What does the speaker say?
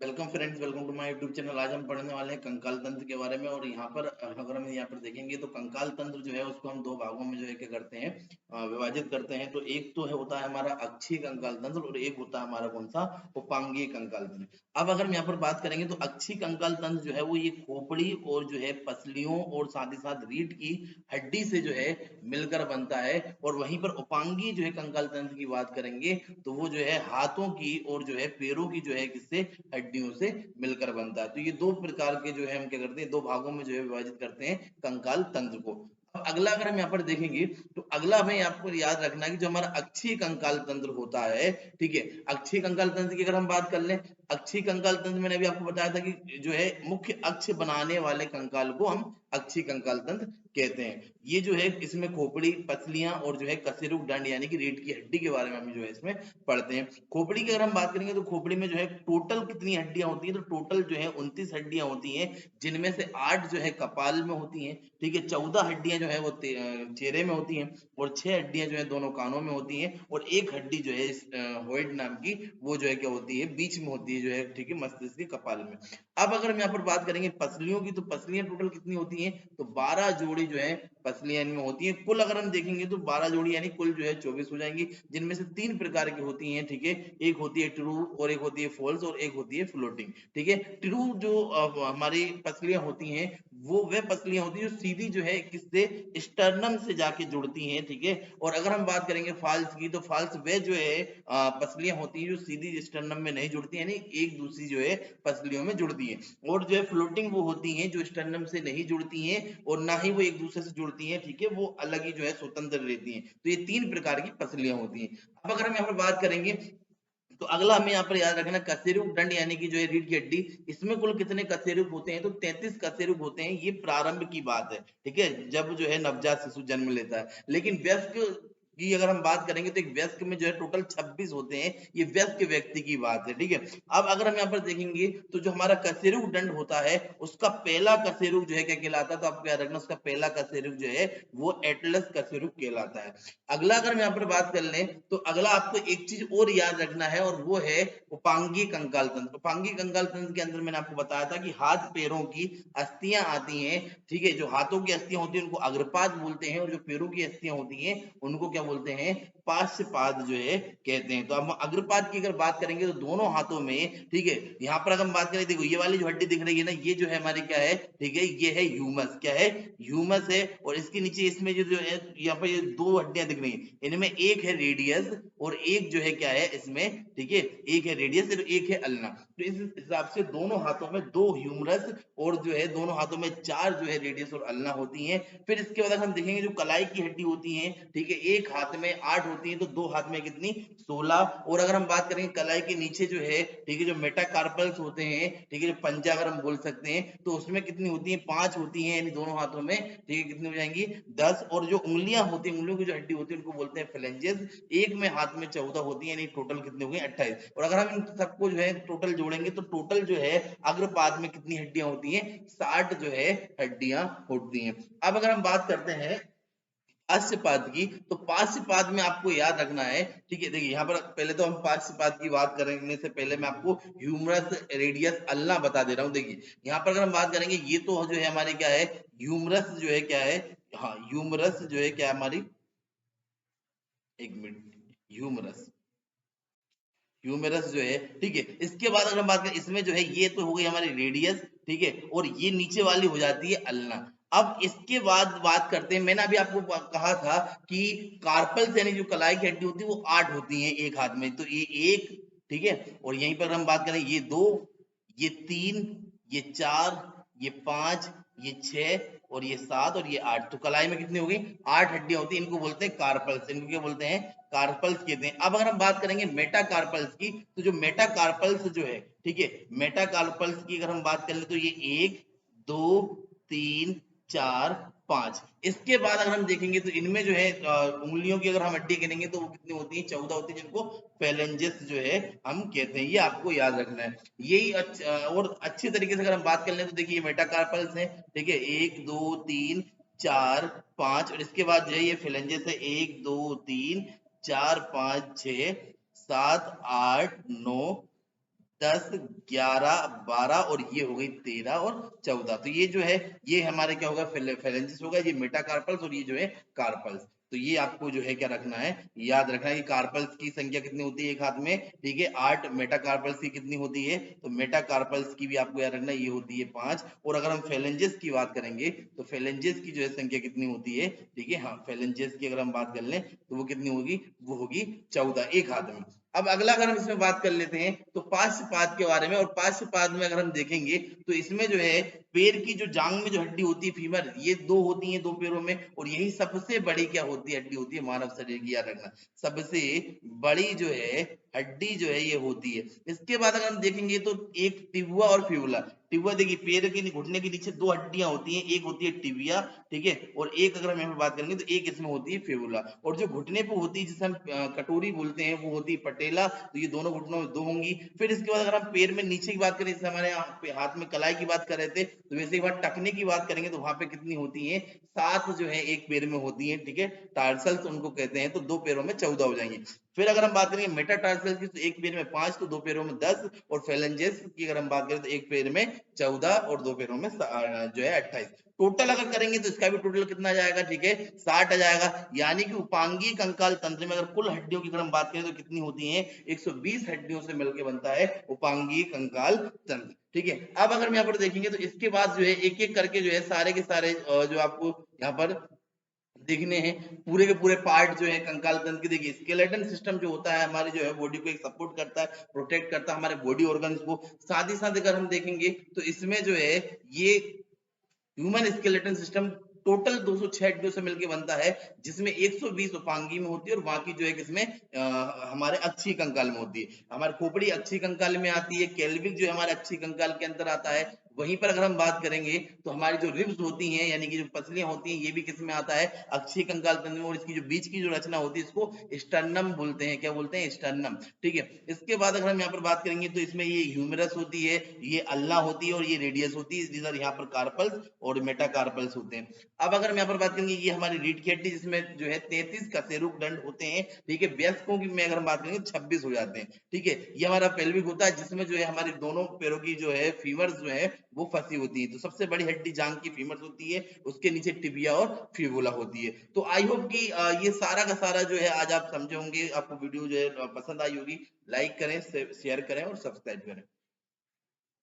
Welcome friends, welcome to my YouTube channel. आज हम पढ़ने वाले हैं कंकाल तंत्र के बारे में। और यहाँ पर अगर हम यहाँ पर देखेंगे तो कंकाल तंत्र जो है उसको हम दो भागों में जो है क्या करते हैं, विभाजित करते हैं। तो एक तो है होता है हमारा अक्षीय कंकाल तंत्र और एक होता है हमारा कौन सा, उपांगीय कंकाल तंत्र। अब अगर हम यहाँ पर बात करेंगे तो अक्षीय कंकाल तंत्र जो है वो ये खोपड़ी और जो है पसलियों और साथ ही साथ रीढ़ की हड्डी से जो है मिलकर बनता है। और वहीं पर उपांगीय जो है कंकाल तंत्र की बात करेंगे तो वो जो है हाथों की और जो है पैरों की जो है किससे, हड्डियों से मिलकर बनता है। तो ये दो प्रकार के जो है हम क्या करते हैं, दो भागों में जो है विभाजित करते हैं कंकाल तंत्र को। अब अगला अगर हम यहाँ पर देखेंगे तो अगला हमें आपको याद रखना है कि जो हमारा अक्षीय कंकाल तंत्र होता है, ठीक है, अक्षीय कंकाल तंत्र की अगर हम बात कर लें, अक्षीय कंकाल तंत्र मैंने अभी आपको बताया था कि जो है मुख्य अक्ष बनाने वाले कंकाल को हम अक्षीय कंकाल तंत्र कहते हैं। ये जो है इसमें खोपड़ी, पसलियां और जो है कशेरुक दंड यानी कि रीढ़ की हड्डी के बारे में हम जो है इसमें पढ़ते हैं। खोपड़ी की अगर हम बात करेंगे तो खोपड़ी में जो है टोटल कितनी हड्डियां होती हैं, तो टोटल जो है 29 हड्डियां होती हैं, जिनमें से 8 जो है कपाल में होती हैं, ठीक है, 14 हड्डियां जो है वो चेहरे में होती हैं और 6 हड्डियां जो है दोनों कानों में होती हैं और एक हड्डी जो है होइड नाम की वो जो है क्या होती है, बीच में होती है जो है, ठीक है, मस्तिष्क के कपाल में। अब अगर हम यहाँ पर बात करेंगे पसलियों की, तो पसलियां टोटल कितनी होती हैं, तो 12 जोड़ी जो है पसलियां इनमें होती हैं। कुल अगर हम देखेंगे तो 12 जोड़ी यानी कुल जो है 24 हो जाएंगी, जिनमें से 3 प्रकार की होती हैं, ठीक है, एक होती है ट्रू और एक होती है फॉल्स और एक होती है फ्लोटिंग, ठीक है। ट्रू जो हमारी पसलियां होती हैं वो वह पसलियां होती हैं जो सीधी जो है किससे, स्टर्नम से जाके जुड़ती हैं, ठीक है। और अगर हम बात करेंगे फॉल्स की, तो फॉल्स वे जो है पसलियां होती हैं जो सीधी स्टर्नम में नहीं जुड़ती, यानी एक दूसरी जो है पसलियों में जुड़ती हैं। और जो है फ्लोटिंग वो होती हैं जो स्टर्नम से नहीं जुड़ती हैं और ना ही वो एक दूसरे से जुड़ती हैं, ठीक है, वो अलग ही जो है स्वतंत्र रहती हैं। तो ये 3 प्रकार की पसलियां होती हैं। अब अगर हम यहाँ पर बात करेंगे तो अगला हमें यहाँ पर याद रखना कशेरुक दंड यानी कि जो है रीढ़ की हड्डी, इसमें कुल कितने कशेरुक होते हैं, तो 33 कशेरुक होते हैं। ये प्रारंभ की बात है, ठीक है, जब जो है नवजात शिशु जन्म लेता है। लेकिन वयस्क की अगर हम बात करेंगे तो एक वयस्क में जो है टोटल 26 होते हैं। ये वयस्क व्यक्ति की बात है, ठीक है। अब अगर हम यहाँ पर देखेंगे तो जो हमारा कशेरुक दंड होता है उसका पहला कशेरुक जो है क्या कहलाता है, तो आपको याद रखना उसका पहला कशेरुक जो है वो एटलस कशेरुक कहलाता है। अगला अगर हम यहाँ पर बात कर लें तो अगला आपको एक चीज और याद रखना है और वो है उपांगीय कंकाल तंत्र। उपांगीय कंकाल तंत्र के अंदर मैंने आपको बताया था कि हाथ पैरों की अस्थियां आती हैं, ठीक है, जो हाथों की अस्थियां होती हैं उनको अग्रपाद बोलते हैं और जो पैरों की अस्थियां होती हैं उनको क्या बोलते हैं, पार्श्वपाद जो है कहते हैं। तो हम अग्रपाद की अगर बात करेंगे तो दोनों हाथों में, ठीक है, यहाँ पर अगर हम बात करें, देखो ये वाली जो हड्डी दिख रही है ना, ये जो है हमारी क्या है, ठीक है, ये है ह्यूमस, क्या है, ह्यूमस है। और इसके नीचे इसमें जो है यहाँ पर ये दो हड्डियां दिख रही हैं, इनमें एक है रेडियस और एक जो है क्या है इसमें, ठीक है, एक है रेडियस और एक है अल्ना। तो इस हिसाब से दोनों हाथों में 2 ह्यूमरस और जो है दोनों हाथों में 4 जो है रेडियस और अल्ना होती हैं। फिर इसके बाद हम देखेंगे जो कलाई की हड्डी होती है, ठीक है, एक हाथ में 8 होती है तो दो हाथ में कितनी, 16। और अगर हम बात करेंगे कलाई के नीचे जो है, ठीक है, जो मेटाकार्पल्स होते हैं, ठीक है, जो पंजा अगर हम बोल सकते हैं, तो उसमें कितनी होती है, 5 होती हैं, यानी दोनों हाथों में, ठीक है, कितनी हो जाएंगी, 10। और जो उंगलियां होती हैं, उंगलियों की जो हड्डी होती है उनको बोलते हैं फ्लेंजेस, एक में हाथ में 14 होती है, यानी टोटल कितने हो गए, 28। और अगर हम इन सबको जो है टोटल जोड़ेंगे तो टोटल जो है अग्रपाद में कितनी हड्डियां होती हैं, 60 जो है हड्डियां होती हैं। अब अगर हम बात करते हैं पार्श्वपाद की, तो पार्श्वपाद में आपको याद रखना है, ठीक है, देखिए यहाँ पर पहले तो हम पार्श्वपाद की बात करने से पहले मैं आपको ह्यूमरस, रेडियस, अल्ना बता दे रहा हूँ। देखिए यहाँ पर अगर हम बात करेंगे, ये तो जो है हमारे क्या है, ह्यूमरस जो है क्या है, हाँ ह्यूमरस जो है क्या है हमारी, एक मिनट, ह्यूमरस, ह्यूमेरस जो है, ठीक है। इसके बाद अगर हम बात करें इसमें जो है ये तो हो गई हमारी रेडियस, ठीक है, और ये नीचे वाली हो जाती है अल्ना। अब इसके बाद बात करते हैं, मैंने अभी आपको कहा था कि कार्पल्स यानी जो कलाई की हड्डी होती है वो 8 होती है एक हाथ में, तो ये एक, ठीक है, और यहीं पर हम बात करें ये 2, ये 3, ये 4, ये 5, ये 6 और ये 7 और ये 8। तो कलाई में कितनी हो गई, 8 हड्डियां होती हैं, इनको बोलते हैं कार्पल्स, इनको क्या बोलते हैं, कार्पल्स कहते हैं। अब अगर हम बात करेंगे मेटाकार्पल्स की, तो जो मेटाकार्पल्स जो है, ठीक है, मेटाकार्पल्स की अगर हम बात कर ले तो ये 1, 2, 3, 4, 5। इसके बाद अगर हम देखेंगे तो इनमें जो है उंगलियों की अगर हम हड्डी गिनेंगे तो वो कितनी होती है, 14 होती है, जिनको फेलेंजेस जो है हम कहते हैं। ये आपको याद रखना है। यही और अच्छे तरीके से अगर हम बात कर लें तो देखिए ये मेटाकार्पल्स हैं, ठीक है, 1, 2, 3, 4, 5। और इसके बाद जो है ये फेलेंजेस है, 1, 2, 3, 4, 5, 6, 7, 8, 9, 10, 11, 12 और ये हो गई 13 और 14। तो ये जो है ये हमारे क्या होगा, फेलेंजिस होगा, ये मेटाकार्पल्स और ये जो है कार्पल्स। तो ये आपको जो है क्या रखना है, याद रखना है कि कार्पल्स की संख्या कितनी होती है एक हाथ में, ठीक है। 8 मेटाकार्पल्स की कितनी होती है, तो मेटाकार्पल्स की भी आपको याद रखना है, ये होती है 5। और अगर हम फेलेंजेस की बात करेंगे तो फेलेंजेस की जो है संख्या कितनी होती है, ठीक है। हाँ, फेलेंजेस की अगर हम बात कर लें तो वो कितनी होगी, वो होगी 14 एक हाथ में। अब अगला अगर हम इसमें बात कर लेते हैं तो पार्श्वपाद के बारे में, और पार्श्वपाद में अगर हम देखेंगे तो इसमें जो है पैर की जो जांग में जो हड्डी होती है फीमर, ये दो होती है दो पैरों में, और यही सबसे बड़ी क्या होती है, हड्डी होती है मानव शरीर की, याद रखना। सबसे बड़ी जो है हड्डी जो है ये होती है। इसके बाद अगर हम देखेंगे तो एक टिबुआ और फ्यूला। टिबुआ देखिए पैर के घुटने के नीचे दो हड्डियां होती हैं, एक होती है टिबिया, ठीक है, और एक अगर हम यहाँ पे बात करेंगे तो एक इसमें होती है फेबुला। और जो घुटने पे होती है जिसे हम कटोरी बोलते हैं, वो होती है पटेला। तो ये दोनों घुटनों में दो होंगी। फिर इसके बाद अगर हम पैर में नीचे की बात करें, जैसे हमारे हाथ में कलाई की बात कर रहे थे, तो वैसे एक बार टखने की बात करेंगे तो वहां पे कितनी होती है, 7 जो है एक पैर में होती है, ठीक है। टार्सल्स उनको कहते हैं। तो दो पैरों में 14 हो जाएंगे। फिर अगर हम बात करेंगे मेटाटार्सल्स की, तो एक पैर में 5, तो दो पैरों में 10। और फेलेंजेस की अगर हम बात करें तो एक पैर में 14 और दो पैरों में जो है 28। टोटल अगर करेंगे तो इसका भी टोटल कितना आ जाएगा, ठीक है, 60 आ जाएगा। यानी कि उपांगीय कंकाल तंत्र में अगर कुल हड्डियों की अगर हम बात करें तो कितनी होती हैं, 120 हड्डियों से मिलकर बनता है उपांगीय कंकाल तंत्र, ठीक है। अब अगर हम यहाँ पर देखेंगे तो इसके बाद जो है एक एक करके जो है सारे के सारे जो आपको यहाँ पर देखने हैं, पूरे के पूरे पार्ट जो है कंकाल तंत्र के। देखिए स्केलेटन सिस्टम जो होता है हमारी जो है बॉडी को एक सपोर्ट करता है, प्रोटेक्ट करता है हमारे बॉडी ऑर्गन्स को। साथ ही साथ अगर हम देखेंगे तो इसमें जो है ये ह्यूमन स्केलेटन सिस्टम टोटल 206 हड्डियों से मिलकर बनता है, जिसमें 120 उपांगी में होती है और बाकी जो है किसमें, हमारे अक्षीय कंकाल में होती है। हमारी खोपड़ी अक्षीय कंकाल में आती है, केल्विक जो है हमारे अक्षीय कंकाल के अंदर आता है। वहीं पर अगर हम बात करेंगे तो हमारी जो रिब्स होती हैं, यानी कि जो पसलियां होती हैं, ये भी किसमें आता है, अक्षीय कंकाल तंत्र में। और इसकी जो बीच की जो रचना होती है इसको स्टर्नम बोलते हैं। क्या बोलते हैं, स्टर्नम, ठीक है। इसके बाद अगर हम यहाँ पर बात करेंगे तो इसमें ये ह्यूमरस होती है, ये अल्ना होती है और ये रेडियस होती है। इधर यहाँ पर कार्पल्स और मेटाकार्पल्स होते हैं। अब अगर हम यहाँ पर बात करेंगे, ये हमारी रीढ़ की हड्डी, जिसमें जो है 33 कशेरुक दंड होते हैं, ठीक है। वयस्कों की में अगर हम बात करेंगे 26 हो जाते हैं, ठीक है। ये हमारा पेल्विक होता है, जिसमें जो है हमारे दोनों पैरों की जो है फीमर्स जो है वो फंसी होती है। तो सबसे बड़ी हड्डी जांग की फीमर्स होती है, उसके नीचे टिबिया और फिबुला होती है। तो आई होप कि ये सारा का सारा जो है आज आप समझे होंगे, आपको वीडियो जो है पसंद आई होगी। लाइक करें, शेयर करें और सब्सक्राइब करें।